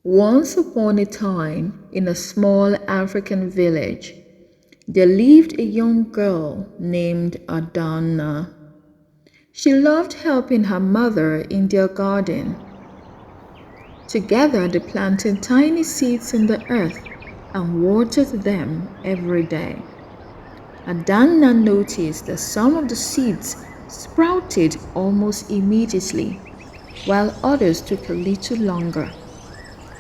Once upon a time, in a small African village, there lived a young girl named Adana. She loved helping her mother in their garden. Together, they planted tiny seeds in the earth and watered them every day. Adana noticed that some of the seeds sprouted almost immediately, while others took a little longer.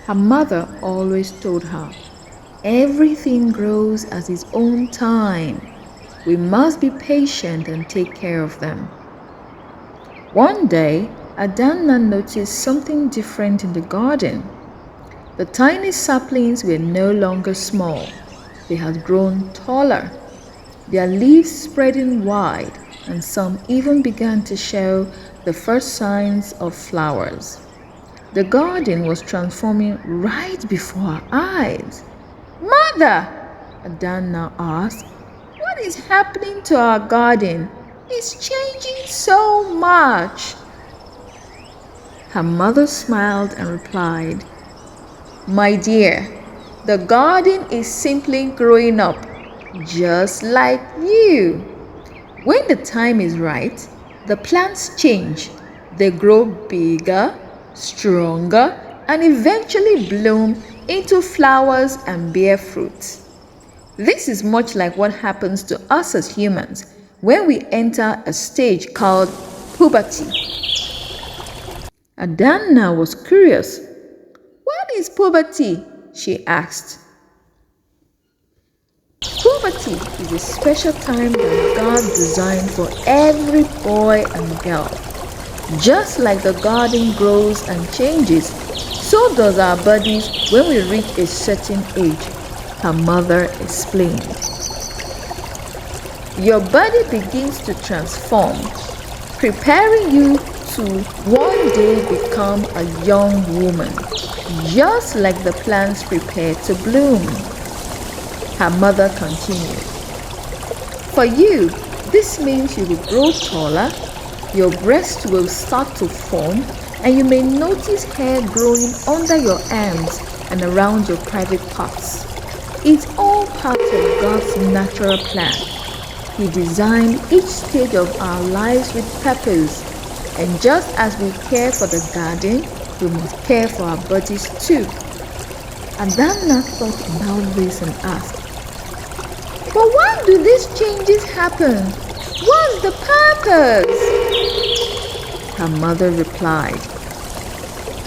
Her mother always told her, "Everything grows at its own time. We must be patient and take care of them." One day, Adana noticed something different in the garden. The tiny saplings were no longer small. They had grown taller, their leaves spreading wide, and some even began to show the first signs of flowers. The garden was transforming right before our eyes. "Mother," Adana asked, "what is happening to our garden? It's changing so much." Her mother smiled and replied, "My dear, the garden is simply growing up, just like you. When the time is right, the plants change. They grow bigger, stronger, and eventually bloom into flowers and bear fruit. This is much like what happens to us as humans when we enter a stage called puberty." Adana was curious. "What is puberty?" she asked. Puberty is a special time that God designed for every boy and girl. Just like the garden grows and changes, so does our bodies when we reach a certain age, her mother explained. Your body begins to transform, preparing you to one day become a young woman, just like the plants prepare to bloom, her mother continued. For you, this means you will grow taller, your breasts will start to form, and you may notice hair growing under your arms and around your private parts. It's all part of God's natural plan. He designed each stage of our lives with purpose, and just as we care for the garden, we must care for our bodies too. Adana thought about this and asked, "But why do these changes happen? What's the purpose?" Her mother replied,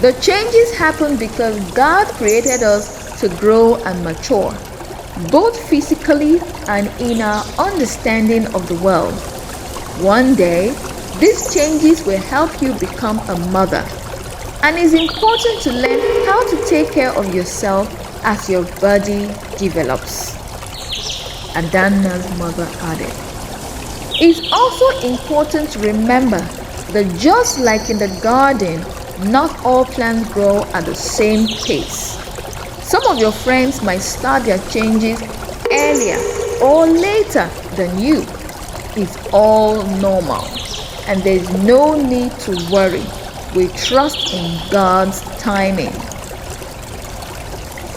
"The changes happen because God created us to grow and mature, both physically and in our understanding of the world. One day, these changes will help you become a mother, and it's important to learn how to take care of yourself as your body develops." Adana's mother added, "It's also important to remember that just like in the garden, not all plants grow at the same pace. Some of your friends might start their changes earlier or later than you. It's all normal, and there's no need to worry. We trust in God's timing."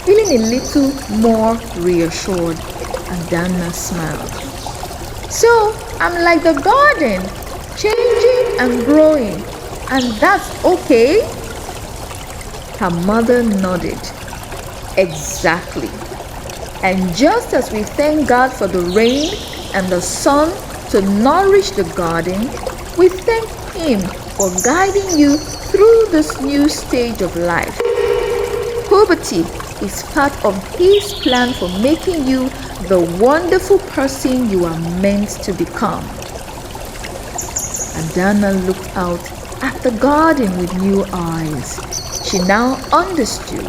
Feeling a little more reassured, Adana smiled. "So I'm like the garden, changing and growing, and that's okay?" Her mother nodded. "Exactly. And just as we thank God for the rain and the sun to nourish the garden, we thank Him for guiding you through this new stage of life. Puberty is part of His plan for making you the wonderful person you are meant to become." Adana looked out at the garden with new eyes. She now understood